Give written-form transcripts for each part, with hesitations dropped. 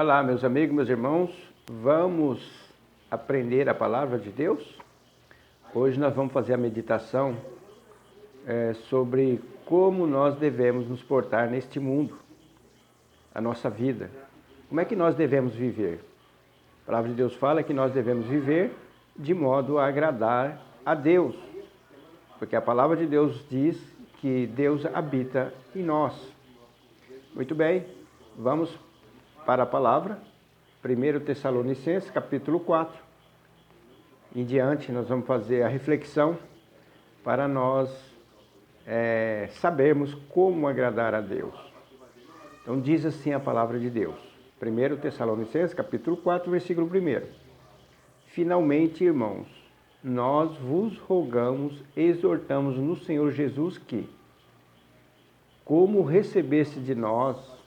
Olá, meus amigos, meus irmãos, vamos aprender a palavra de Deus? Hoje nós vamos fazer a meditação sobre como nós devemos nos portar neste mundo, a nossa vida. Como é que nós devemos viver? A palavra de Deus fala que nós devemos viver de modo a agradar a Deus, porque a palavra de Deus diz que Deus habita em nós. Muito bem, vamos para a palavra, 1 Tessalonicenses, capítulo 4. Em diante, nós vamos fazer a reflexão para nós sabermos como agradar a Deus. Então, diz assim a palavra de Deus. 1 Tessalonicenses, capítulo 4, versículo 1. Finalmente, irmãos, nós vos rogamos e exortamos no Senhor Jesus que, como recebeste de nós,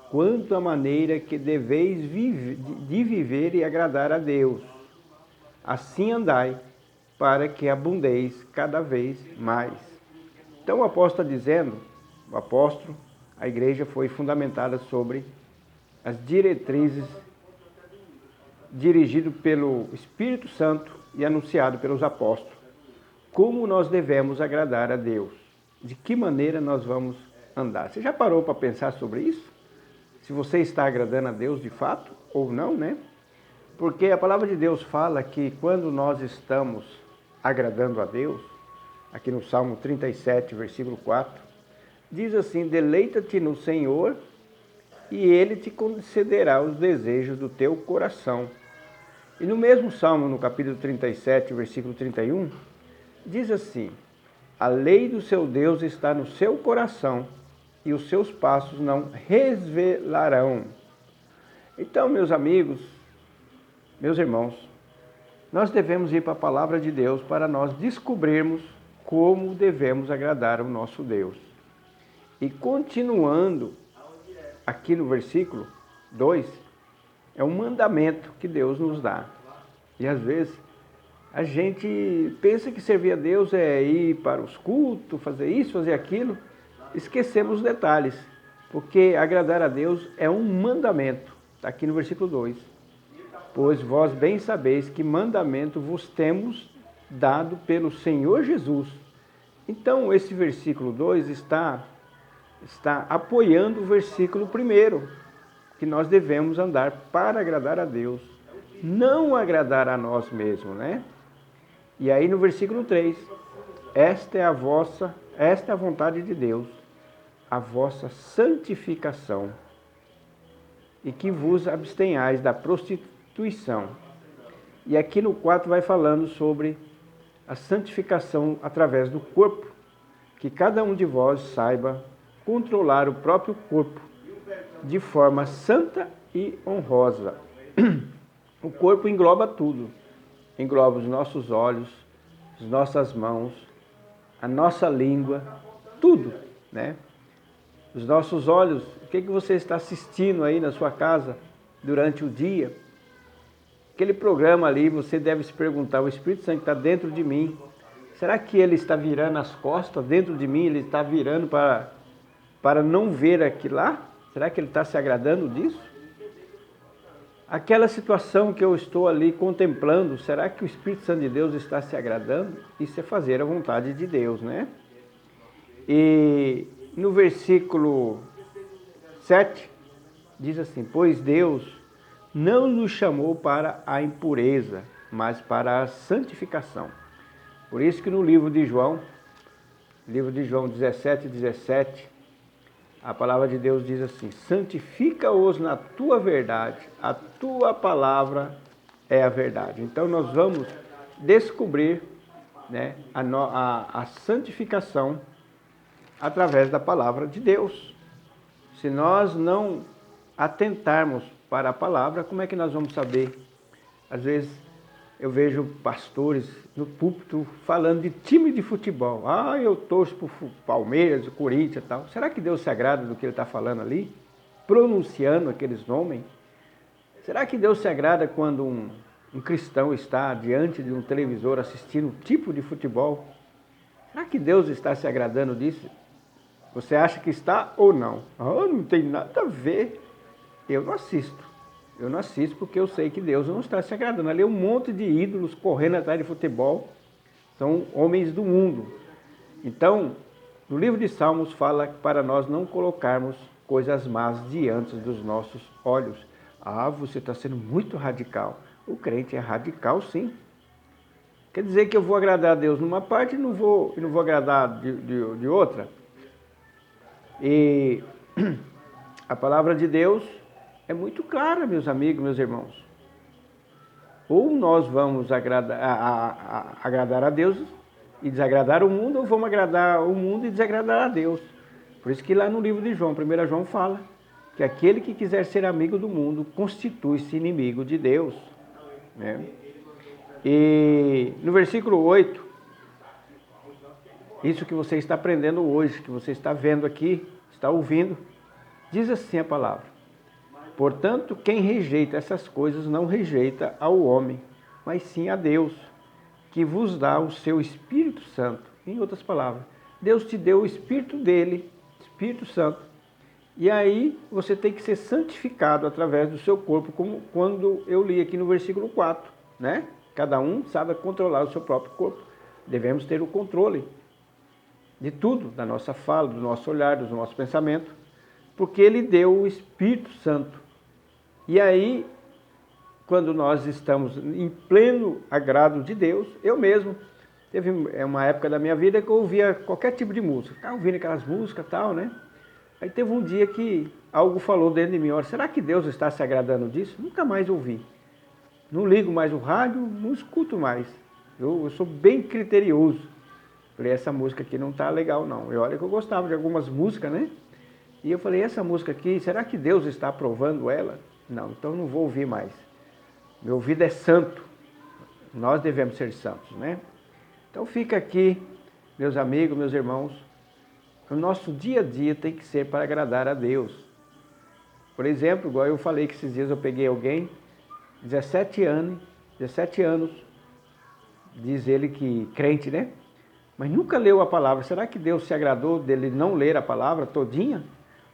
quanto à maneira que deveis de viver e agradar a Deus, assim andai, para que abundeis cada vez mais. Então o apóstolo está dizendo, a igreja foi fundamentada sobre as diretrizes dirigido pelo Espírito Santo e anunciado pelos apóstolos. Como nós devemos agradar a Deus? De que maneira nós vamos andar? Você já parou para pensar sobre isso? Se você está agradando a Deus de fato ou não, né? Porque a palavra de Deus fala que quando nós estamos agradando a Deus, aqui no Salmo 37, versículo 4, diz assim: deleita-te no Senhor e Ele te concederá os desejos do teu coração. E no mesmo Salmo, no capítulo 37, versículo 31, diz assim: a lei do seu Deus está no seu coração e os seus passos não resvalarão. Então, meus amigos, meus irmãos, nós devemos ir para a palavra de Deus para nós descobrirmos como devemos agradar o nosso Deus. E continuando aqui no versículo 2, é um mandamento que Deus nos dá. E às vezes a gente pensa que servir a Deus é ir para os cultos, fazer isso, fazer aquilo. Esquecemos os detalhes, porque agradar a Deus é um mandamento. Está aqui no versículo 2. Pois vós bem sabeis que mandamento vos temos dado pelo Senhor Jesus. Então esse versículo 2 está apoiando o versículo 1, que nós devemos andar para agradar a Deus, não agradar a nós mesmos, né? E aí no versículo 3, esta é a vontade de Deus, a vossa santificação, e que vos abstenhais da prostituição. E aqui no 4 vai falando sobre a santificação através do corpo, que cada um de vós saiba controlar o próprio corpo de forma santa e honrosa. O corpo engloba tudo, engloba os nossos olhos, as nossas mãos, a nossa língua, tudo, né? Os nossos olhos, o que você está assistindo aí na sua casa durante o dia? Aquele programa ali, você deve se perguntar, o Espírito Santo está dentro de mim, será que ele está virando as costas dentro de mim? Ele está virando para não ver aquilo lá? Será que ele está se agradando disso? Aquela situação que eu estou ali contemplando, será que o Espírito Santo de Deus está se agradando? Isso é fazer a vontade de Deus, né? E no versículo 7, diz assim: pois Deus não nos chamou para a impureza, mas para a santificação. Por isso que no livro de João 17, a palavra de Deus diz assim: santifica-os na tua verdade, a tua palavra é a verdade. Então nós vamos descobrir, né, a santificação através da palavra de Deus. Se nós não atentarmos para a palavra, como é que nós vamos saber? Às vezes eu vejo pastores no púlpito falando de time de futebol. Ah, eu torço para o Palmeiras, o Corinthians e tal. Será que Deus se agrada do que ele está falando ali? Pronunciando aqueles nomes? Será que Deus se agrada quando um cristão está diante de um televisor assistindo um tipo de futebol? Será que Deus está se agradando disso? Você acha que está ou não? Oh, não tem nada a ver. Eu não assisto. Eu não assisto porque eu sei que Deus não está se agradando. Ali é um monte de ídolos correndo atrás de futebol. São homens do mundo. Então, no livro de Salmos fala para nós não colocarmos coisas más diante dos nossos olhos. Ah, você está sendo muito radical. O crente é radical, sim. Quer dizer que eu vou agradar a Deus numa parte e não vou agradar de outra? E a palavra de Deus é muito clara, meus amigos, meus irmãos. Ou nós vamos agradar a Deus e desagradar o mundo, ou vamos agradar o mundo e desagradar a Deus. Por isso que lá no livro de João, 1 João fala que aquele que quiser ser amigo do mundo constitui-se inimigo de Deus. Né? E no versículo 8, isso que você está aprendendo hoje, que você está vendo aqui, está ouvindo, diz assim a palavra: portanto, quem rejeita essas coisas não rejeita ao homem, mas sim a Deus, que vos dá o seu Espírito Santo. Em outras palavras, Deus te deu o Espírito dele, Espírito Santo, e aí você tem que ser santificado através do seu corpo, como quando eu li aqui no versículo 4, né? Cada um sabe controlar o seu próprio corpo. Devemos ter o controle de tudo, da nossa fala, do nosso olhar, do nosso pensamento, porque ele deu o Espírito Santo. E aí, quando nós estamos em pleno agrado de Deus, eu mesmo, teve uma época da minha vida que eu ouvia qualquer tipo de música, ficava ouvindo aquelas músicas e tal, né? Aí teve um dia que algo falou dentro de mim: olha, será que Deus está se agradando disso? Nunca mais ouvi. Não ligo mais o rádio, não escuto mais. Eu sou bem criterioso. Falei, essa música aqui não está legal não. E olha que eu gostava de algumas músicas, né? E eu falei, essa música aqui, será que Deus está aprovando ela? Não, então não vou ouvir mais. Meu ouvido é santo. Nós devemos ser santos, né? Então fica aqui, meus amigos, meus irmãos, o nosso dia a dia tem que ser para agradar a Deus. Por exemplo, igual eu falei que esses dias eu peguei alguém, 17 anos, diz ele que crente, né? Mas nunca leu a palavra. Será que Deus se agradou dele não ler a palavra todinha?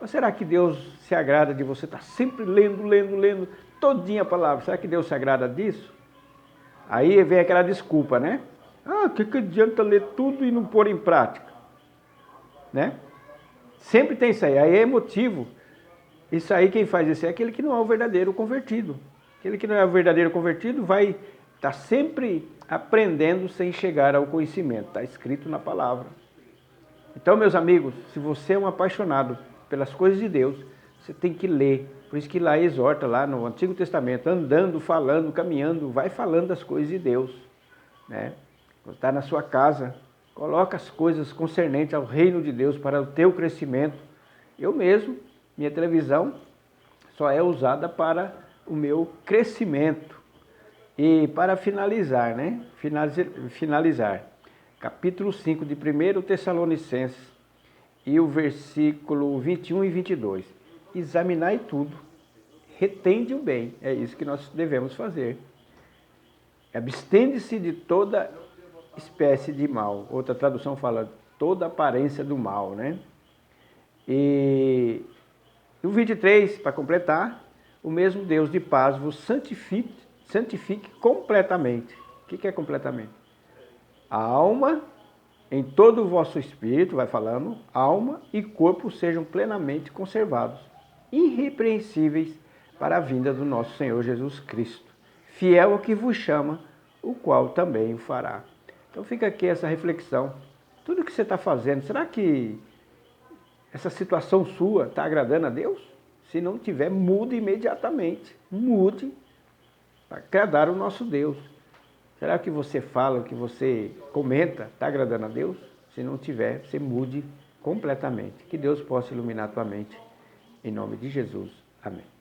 Ou será que Deus se agrada de você estar sempre lendo todinha a palavra? Será que Deus se agrada disso? Aí vem aquela desculpa, né? Ah, que adianta ler tudo e não pôr em prática? Né? Sempre tem isso aí. Aí é emotivo. Isso aí quem faz isso é aquele que não é o verdadeiro convertido. Aquele que não é o verdadeiro convertido vai estar sempre aprendendo sem chegar ao conhecimento. Está escrito na palavra. Então, meus amigos, se você é um apaixonado pelas coisas de Deus, você tem que ler. Por isso que lá exorta, lá no Antigo Testamento, andando, falando, caminhando, vai falando das coisas de Deus. Né? Quando está na sua casa, coloca as coisas concernentes ao reino de Deus para o teu crescimento. Eu mesmo, minha televisão só é usada para o meu crescimento. E para finalizar, né? Finalizar. Capítulo 5 de 1 Tessalonicenses e o versículo 21 e 22. Examinai tudo, retende o bem. É isso que nós devemos fazer. Abstende-se de toda espécie de mal. Outra tradução fala toda aparência do mal, né? E o 23, para completar, o mesmo Deus de paz vos santifique completamente. O que é completamente? A alma, em todo o vosso espírito, vai falando, alma e corpo sejam plenamente conservados, irrepreensíveis para a vinda do nosso Senhor Jesus Cristo, fiel ao que vos chama, o qual também o fará. Então fica aqui essa reflexão. Tudo que você está fazendo, será que essa situação sua está agradando a Deus? Se não tiver, mude imediatamente. Mude para agradar o nosso Deus. Será que você fala, o que você comenta, está agradando a Deus? Se não tiver, você mude completamente. Que Deus possa iluminar a tua mente. Em nome de Jesus. Amém.